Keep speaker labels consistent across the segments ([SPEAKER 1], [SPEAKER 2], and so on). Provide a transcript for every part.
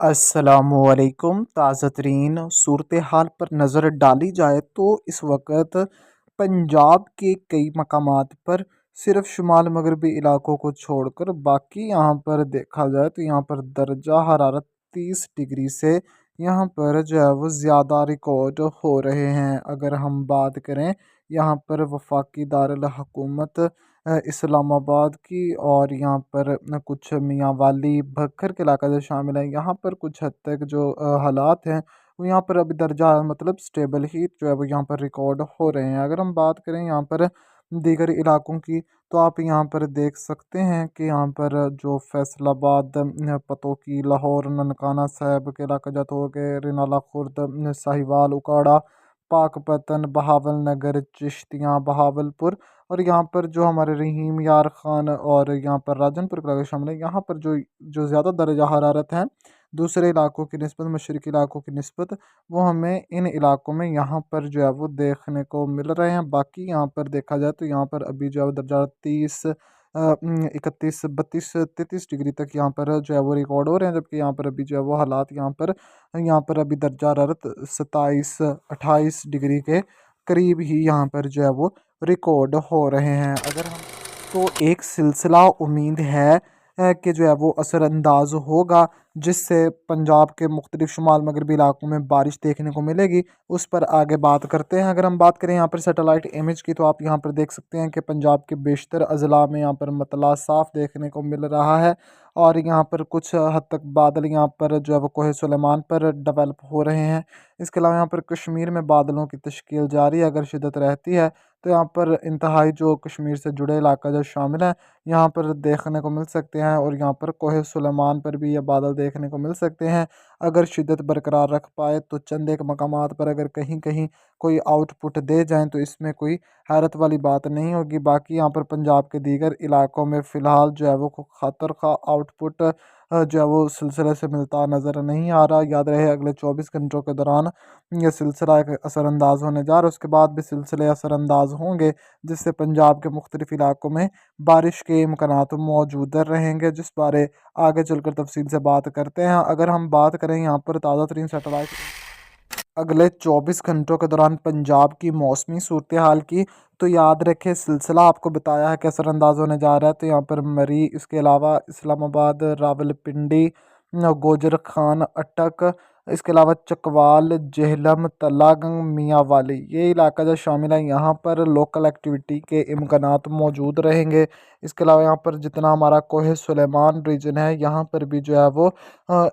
[SPEAKER 1] अस्सलामुअलैकुम। ताज़ा तरीन सूरत हाल पर नज़र डाली जाए तो इस वक्त पंजाब के कई मकामात पर सिर्फ शुमाल मगरबी इलाकों को छोड़कर बाकी यहाँ पर देखा जाए तो यहाँ पर दर्जा हरारत 30 डिग्री से यहाँ पर जो है वो ज़्यादा रिकॉर्ड हो रहे हैं। अगर हम बात करें यहाँ पर वफाकी दारुल हुकूमत इस्लामाबाद की और यहाँ पर कुछ मियाँ वाली भक्खर के इलाका जो शामिल है, यहाँ पर कुछ हद तक जो हालात हैं वो यहाँ पर अभी दर्जा मतलब स्टेबल ही जो है वो यहाँ पर रिकॉर्ड हो रहे हैं। अगर हम बात करें यहाँ पर दीगर इलाकों की तो आप यहाँ पर देख सकते हैं कि यहाँ पर जो फैसलाबाद पतोकी लाहौर ननकाना साहब के इलाका जात हो गए, रिनाला खुर्द साहिवाल उकाड़ा पाकपतन बहावल नगर चिश्तियाँ बहावलपुर और यहाँ पर जो हमारे रहीम यार ख़ान और यहाँ पर राजनपुर का शामिल है। यहाँ पर जो जो ज़्यादा दर्जा हरारत है दूसरे इलाकों की निस्बत मशरक़ी इलाकों की निस्बत वो हमें इन इलाकों में यहाँ पर जो है वो देखने को मिल रहे हैं। बाकी यहाँ पर देखा जाए तो यहाँ पर अभी जो है वो दर्जा 31 32 33 डिग्री तक यहाँ पर जो है वो रिकॉर्ड हो रहे हैं, जबकि यहाँ पर अभी जो है वो हालात यहाँ पर अभी दर्जा हरारत 27 28 डिग्री के करीब ही यहाँ पर जो है वो रिकॉर्ड हो रहे हैं। अगर हम तो एक सिलसिला उम्मीद है कि जो है वो असरअंदाज होगा, जिससे पंजाब के मुख्तलिफ शुमाल मगरबी इलाकों में बारिश देखने को मिलेगी। उस पर आगे बात करते हैं। अगर हम बात करें यहाँ पर सैटेलाइट इमेज की तो आप यहाँ पर देख सकते हैं कि पंजाब के बेशतर अजला में यहाँ पर मतला साफ देखने को मिल रहा है और यहाँ पर कुछ हद तक बादल यहाँ पर जो है वो कोहे सुलेमान पर डेवलप हो रहे हैं। इसके अलावा यहाँ पर कश्मीर में बादलों की तश्कील जारी है। अगर शिद्दत रहती है तो यहाँ पर इंतहाई जो कश्मीर से जुड़े इलाका जो शामिल है यहाँ पर देखने को मिल सकते हैं और यहाँ पर कोहे सुलेमान पर भी ये बादल देखने को मिल सकते हैं। अगर शिद्दत बरकरार रख पाए तो चंद एक मकामात पर अगर कहीं कहीं कोई आउटपुट दे जाएं तो इसमें कोई हैरत वाली बात नहीं होगी। बाकी यहाँ पर पंजाब के दीगर इलाकों में फ़िलहाल जो है वो खतर का आउटपुट जो है वो सिलसिले से मिलता नज़र नहीं आ रहा। याद रहे अगले 24 घंटों के दौरान ये सिलसिला एक असरअंदाज होने जा रहा है, उसके बाद भी सिलसिले असरअंदाज होंगे, जिससे पंजाब के मुख्तलिफ इलाकों में बारिश के इम्कानात मौजूद रहेंगे, जिस बारे आगे चलकर तफसील से बात करते हैं। अगर हम बात करें यहाँ पर ताज़ा तरीन सैटेलाइट अगले 24 घंटों के दौरान पंजाब की मौसमी सूरत हाल की, तो याद रखें सिलसिला आपको बताया है कि असरअंदाज होने जा रहा है। तो यहाँ पर मरी, इसके अलावा इस्लामाबाद रावलपिंडी गोजर खान अटक, इसके अलावा चकवाल जेहलम तलागंग मियाँ वाली ये इलाका जो शामिल है, यहाँ पर लोकल एक्टिविटी के इम्कानात मौजूद रहेंगे। इसके अलावा यहाँ पर जितना हमारा कोहे सुलेमान रीजन है यहाँ पर भी जो है वो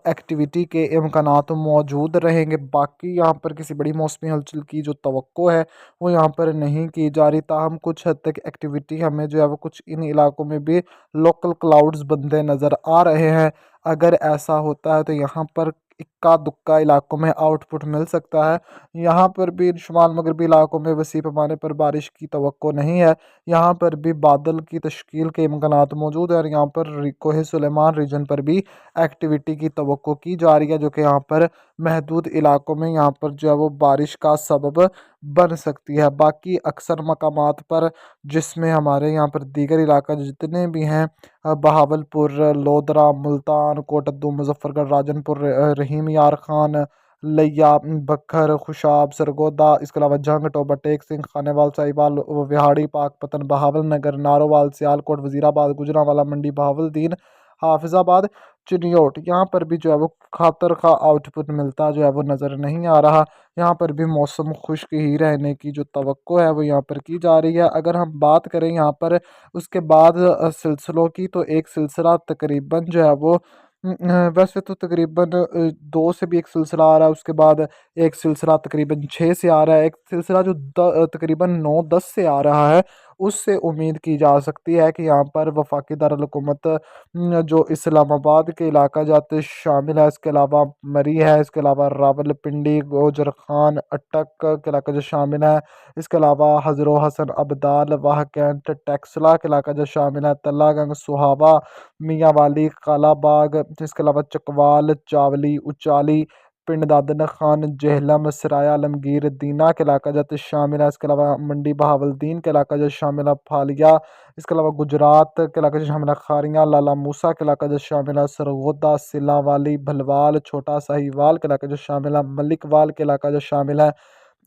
[SPEAKER 1] एक्टिविटी के इम्कानात मौजूद रहेंगे। बाकी यहाँ पर किसी बड़ी मौसमी हलचल की जो तवक्को है वो यहाँ पर नहीं की जा रही, ताहम कुछ हद तक एक्टिविटी हमें जो है वो कुछ इन इलाकों में भी लोकल क्लाउड्स बनते नज़र आ रहे हैं। अगर ऐसा होता है तो यहाँ पर इक्का दुक्का इलाकों में आउटपुट मिल सकता है। यहाँ पर भी शुमाल मगरबी इलाकों में वसी पैमाने पर बारिश की तवक्को नहीं है। यहाँ पर भी बादल की तश्कील के इम्कानात मौजूद है और यहाँ पर कोहे सुलेमान रीजन पर भी एक्टिविटी की तवक्को की जा रही है, जो कि यहाँ पर महदूद इलाकों में यहाँ पर जो है वो बारिश का सबब बन सकती है। बाकी अक्सर मकामात पर जिसमें हमारे यहाँ पर दीगर इलाका जितने भी हैं बहावलपुर लोधरा मुल्तान कोटद्दू मुजफ्फरगढ़ राजनपुर रहीम यार खान लिया बखर खुशाब सरगोदा, इसके अलावा जंग टोबा टेक सिंह खानेवाल साहिवाल विहाड़ी पाकपतन बहावल नगर नारोवाल सियालकोट वजीराबाद गुजरांवाला मंडी बहावलदीन हाफिजाबाद चिन्योट, यहाँ पर भी जो है वो खातर का आउटपुट मिलता जो है वो नज़र नहीं आ रहा। यहाँ पर भी मौसम खुश्क ही रहने की जो तवक्को है वो यहाँ पर की जा रही है। अगर हम बात करें यहाँ पर उसके बाद सिलसिलों की, तो एक सिलसिला तकरीबन जो है वो वैसे तो तकरीबन दो से भी एक सिलसिला आ रहा है, उसके बाद एक सिलसिला तकरीबन 6 से आ रहा है, एक सिलसिला जो तकरीबन 9 10 से आ रहा है। उससे उम्मीद की जा सकती है कि यहाँ पर वफाकी दारुल हुकूमत जो इस्लामाबाद के इलाका जाते शामिल है, इसके अलावा मरी है, इसके अलावा रावलपिंडी गोजर खान अटक के इलाका जो शामिल है, इसके अलावा हजरो हसन अब्दाल वाह कैंट टैक्सला के इलाका जो शामिल है, तल्लागंग सुहावा मियाँ वाली कालाबाग, इसके अलावा चकवाल चावली उचाली पिंड दादन खान जहलम सराया आलमगीर दीना का इलाका जो शामिल है। इसके अलावा मंडी बहावलदीन का इलाका जो शामिल है, फालिया। इसके अलावा गुजरात के इलाका जो शामिल है, खारियाँ लाला मूसा के इलाका जो शामिल है, सरगोदा सिलावाली भलवाल छोटा साहिवाल के इलाका जो शामिल है, मलिकवाल के इलाका जो शामिल है।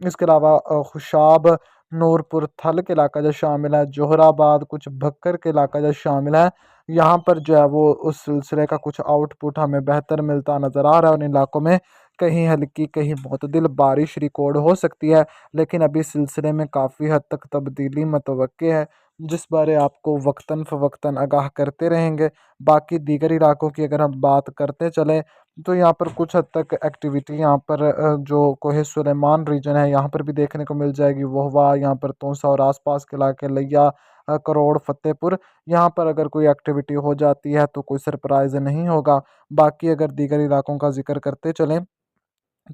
[SPEAKER 1] इसके अलावा खुशाब नूरपुर थल के इलाका जो शामिल है, जोहराबाद कुछ भक्कर के इलाका जो शामिल है। यहाँ पर जो है वो उस सिलसिले का कुछ आउटपुट हमें बेहतर मिलता नज़र आ रहा है। उन इलाकों में कहीं हल्की कहीं मुतदिल बारिश रिकॉर्ड हो सकती है, लेकिन अभी सिलसिले में काफ़ी हद तक तब्दीली मतवक्के है, जिस बारे आपको वक्तन फ़वक्तन आगाह करते रहेंगे। बाकी दीगर इलाकों की अगर हम बात करते चलें तो यहाँ पर कुछ हद तक एक्टिविटी यहाँ पर जो कोहे सुलेमान रीजन है यहाँ पर भी देखने को मिल जाएगी। वहवा यहाँ पर तोसा और आसपास के इलाके लिया करोड़ फतेहपुर, यहाँ पर अगर कोई एक्टिविटी हो जाती है तो कोई सरप्राइज़ नहीं होगा। बाकी अगर दीगर इलाकों का जिक्र करते चलें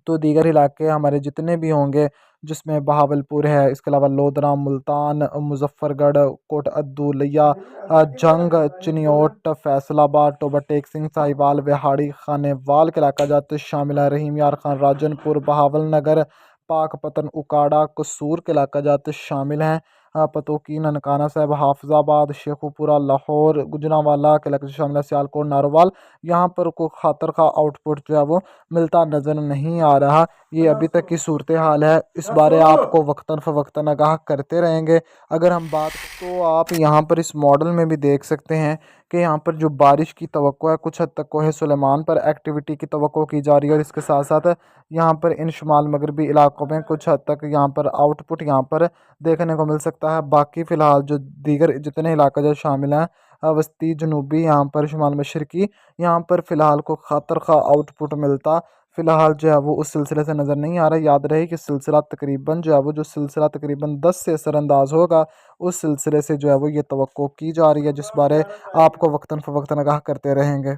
[SPEAKER 1] तो दीगर इलाके हमारे जितने भी होंगे, जिसमें बहावलपुर है, इसके अलावा लोधरा, मुल्तान, मुजफ्फरगढ़, कोट अद्दू, लिया, जंग, चिनियोट, फैसलाबाद, टोबा टेक सिंह, साहिवाल, विहाड़ी, खानेवाल के इलाका जाते शामिल है। रहीम यार खान, राजनपुर, बहावल नगर, पाकपतन, उकाड़ा, कसूर के इलाका जाते शामिल हैं। पतोकी, ननकाना साहब, हाफजाबाद, शेखुपुरा, लाहौर, गुजरांवाला के इलाके शामिल है, सियालकोट, नारोवाल। यहाँ पर कोई खातर का आउटपुट जो है वो मिलता नज़र नहीं आ रहा। ये अभी तक की सूरत हाल है, इस बारे आपको वक्तन फ़वक्तन आगाह करते रहेंगे। अगर हम बात तो आप यहाँ पर इस मॉडल में भी देख सकते हैं कि यहाँ पर जो बारिश की तवक्को है कुछ हद तक कोहे सुलेमान पर एक्टिविटी की तवक्को की जा रही है, और इसके साथ साथ यहाँ पर इन शुमाल मगरबी इलाकों में कुछ हद तक यहाँ पर आउटपुट यहाँ पर देखने को मिल सकता है। बाकी फ़िलहाल जो दीगर जितने इलाके जो शामिल हैं, वस्ती जनूबी यहाँ पर शुमाल मशरकी, यहाँ पर फ़िलहाल को ख़तर का आउटपुट मिलता फ़िलहाल जो है वो उस सिलसिले से नज़र नहीं आ रहा है। याद रहे कि सिलसिला तकरीबन जो है वो जो सिलसिला तकरीबन 10 से असरअंदाज होगा, उस सिलसिले से जो है वो ये तवक्को की जा रही है, जिस बारे आपको वक्तन फ़वक्तन आगाह करते रहेंगे।